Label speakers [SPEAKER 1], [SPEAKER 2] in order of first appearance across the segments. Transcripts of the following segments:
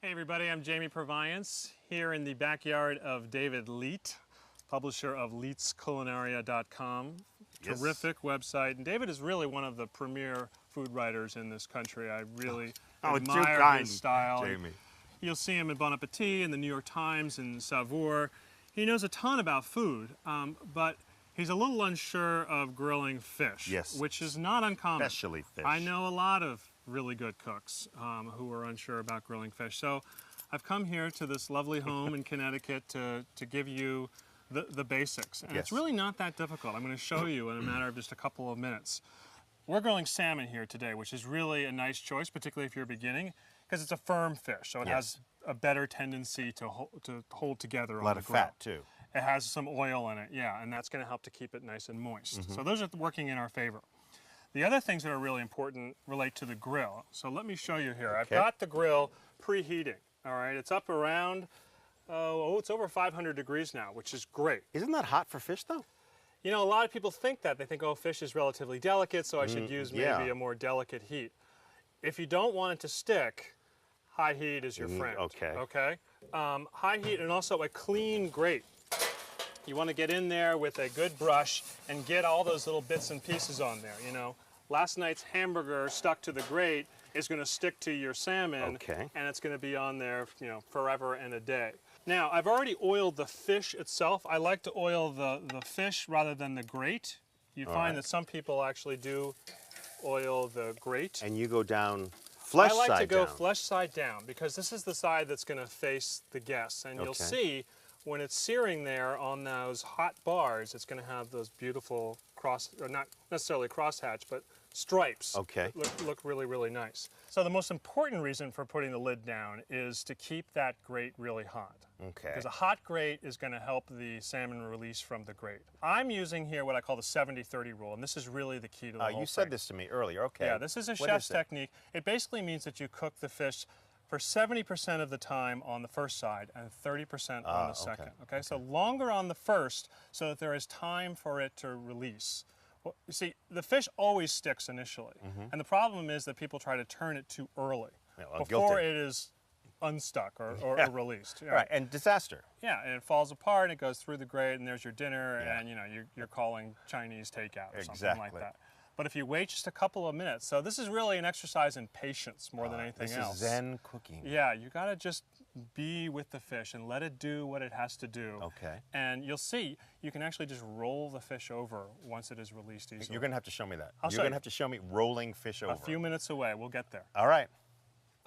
[SPEAKER 1] Hey everybody, I'm Jamie Purviance here in the backyard of David Leite, publisher of leitesculinaria.com.
[SPEAKER 2] Yes.
[SPEAKER 1] Terrific website. And David is really one of the premier food writers in this country. I really admire his style.
[SPEAKER 2] Jamie.
[SPEAKER 1] You'll see him in Bon Appetit, in the New York Times, and Savour. He knows a ton about food, but he's a little unsure of grilling fish,
[SPEAKER 2] Yes.
[SPEAKER 1] which is not uncommon.
[SPEAKER 2] Especially fish.
[SPEAKER 1] I know a lot of really good cooks who are unsure about grilling fish. So I've come here to this lovely home in Connecticut to give you the basics. And it's really not that difficult. I'm going to show you in a matter of just a couple of minutes. We're grilling salmon here today, which is really a nice choice, particularly if you're beginning, because it's a firm fish, so it has a better tendency to hold together on the grill.
[SPEAKER 2] A lot of fat, too.
[SPEAKER 1] It has some oil in it, yeah, and that's going to help to keep it nice and moist. So those are working in our favor. The other things that are really important relate to the grill. So let me show you here. I've got the grill preheating, all right? It's up around, it's over 500 degrees now, which is great.
[SPEAKER 2] Isn't that hot for fish, though?
[SPEAKER 1] You know, a lot of people think that. They think, oh, fish is relatively delicate, so I should use maybe a more delicate heat. If you don't want it to stick, high heat is your friend. Okay? High heat and also a clean grate. You want to get in there with a good brush and get all those little bits and pieces on there, you know. Last night's hamburger stuck to the grate is going to stick to your salmon, and it's going to be on there, you know, forever and a day. Now, I've already oiled the fish itself. I like to oil the fish rather than the grate. You find that some people actually do oil the grate.
[SPEAKER 2] And you go down flesh side down.
[SPEAKER 1] I like to go flesh side down because this is the side that's going to face the guests. And you'll see when it's searing there on those hot bars, it's going to have those beautiful or not necessarily crosshatch, but stripes. Look really, really nice. So the most important reason for putting the lid down is to keep that grate really hot. Because a hot grate is going to help the salmon release from the grate. I'm using here what I call the 70-30 rule, and this is really the key to the whole thing.
[SPEAKER 2] You said this to me earlier,
[SPEAKER 1] Yeah, this is a chef's technique. It basically means that you cook the fish for 70% of the time on the first side and 30% on the second. Okay, so longer on the first so that there is time for it to release. Well, you see, the fish always sticks initially, and the problem is that people try to turn it too early before it is unstuck or released.
[SPEAKER 2] Right, and disaster.
[SPEAKER 1] Yeah, and it falls apart, and it goes through the grate, and there's your dinner, and you know you're calling Chinese takeout or something like that. But if you wait just a couple of minutes, so this is really an exercise in patience more than anything else.
[SPEAKER 2] This is Zen cooking.
[SPEAKER 1] Yeah, you got to just be with the fish and let it do what it has to do. And you'll see, you can actually just roll the fish over once it is released easily.
[SPEAKER 2] You're going to have to show me that. You're going to have to show me rolling fish over.
[SPEAKER 1] A few minutes away, we'll get there.
[SPEAKER 2] All right.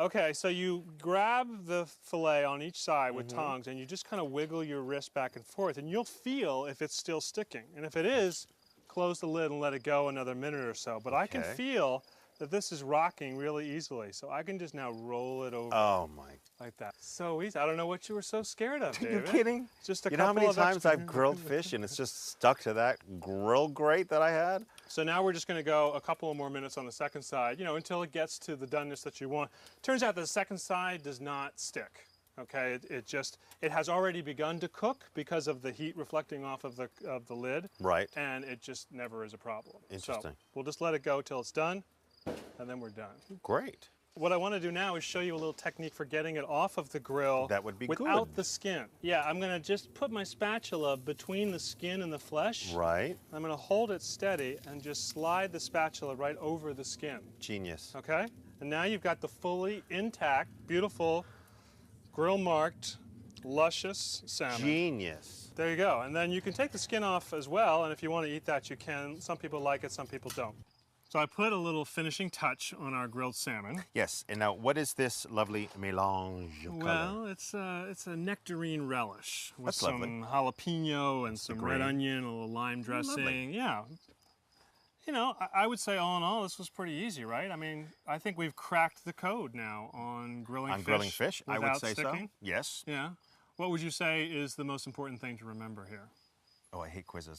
[SPEAKER 1] Okay, so you grab the fillet on each side with tongs and you just kind of wiggle your wrist back and forth, and you'll feel if it's still sticking. And if it is, close the lid and let it go another minute or so. But I can feel that this is rocking really easily, so I can just now roll it over.
[SPEAKER 2] Oh my.
[SPEAKER 1] Like that. So easy. I don't know what you were so scared of, David.
[SPEAKER 2] You're kidding?
[SPEAKER 1] Just a
[SPEAKER 2] you know how
[SPEAKER 1] couple
[SPEAKER 2] many
[SPEAKER 1] of
[SPEAKER 2] times I've grilled fish and it's just stuck to that grill grate that I had?
[SPEAKER 1] So now we're just going to go a couple of more minutes on the second side, you know, until it gets to the doneness that you want. Turns out the second side does not stick. Okay, it has already begun to cook because of the heat reflecting off of the lid.
[SPEAKER 2] Right.
[SPEAKER 1] And it just never is a problem.
[SPEAKER 2] Interesting.
[SPEAKER 1] So we'll just let it go till it's done, and then we're done.
[SPEAKER 2] Great.
[SPEAKER 1] What I want to do now is show you a little technique for getting it off of the grill without the skin. Yeah, I'm going to just put my spatula between the skin and the flesh.
[SPEAKER 2] Right.
[SPEAKER 1] I'm going to hold it steady and just slide the spatula right over the skin.
[SPEAKER 2] Genius.
[SPEAKER 1] Okay? And now you've got the fully intact, beautiful, grill-marked, luscious salmon.
[SPEAKER 2] Genius.
[SPEAKER 1] There you go. And then you can take the skin off as well, and if you want to eat that, you can. Some people like it, some people don't. So I put a little finishing touch on our grilled salmon.
[SPEAKER 2] Yes, and now what is this lovely mélange of color?
[SPEAKER 1] Well, it's a nectarine relish with some
[SPEAKER 2] lovely.
[SPEAKER 1] Jalapeno and some red onion, a little lime dressing.
[SPEAKER 2] Lovely.
[SPEAKER 1] Yeah. You know, I would say all in all, this was pretty easy, right? I mean, I think we've cracked the code now on grilling fish.
[SPEAKER 2] On grilling fish, I would say
[SPEAKER 1] sticking.
[SPEAKER 2] so. Yes.
[SPEAKER 1] Yeah. What would you say is the most important thing to remember here?
[SPEAKER 2] Oh, I hate quizzes.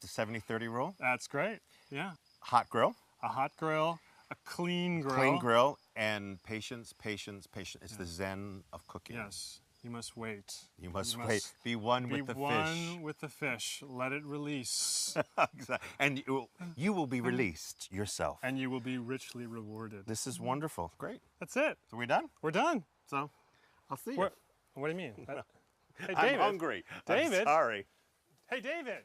[SPEAKER 2] The 70-30 rule.
[SPEAKER 1] That's great. Yeah.
[SPEAKER 2] Hot grill.
[SPEAKER 1] A hot grill, a clean grill.
[SPEAKER 2] Clean grill, and patience, patience, patience. It's the Zen of cooking.
[SPEAKER 1] Yes. You must wait.
[SPEAKER 2] You must wait. Be one with the fish.
[SPEAKER 1] Be one with the fish. Let it release.
[SPEAKER 2] Exactly. And you will be released yourself.
[SPEAKER 1] And you will be richly rewarded.
[SPEAKER 2] This is wonderful. Great.
[SPEAKER 1] That's it.
[SPEAKER 2] So we're done?
[SPEAKER 1] We're done.
[SPEAKER 2] So I'll see you.
[SPEAKER 1] What do you mean? Hey, David.
[SPEAKER 2] I'm hungry.
[SPEAKER 1] David.
[SPEAKER 2] I'm sorry.
[SPEAKER 1] Hey, David.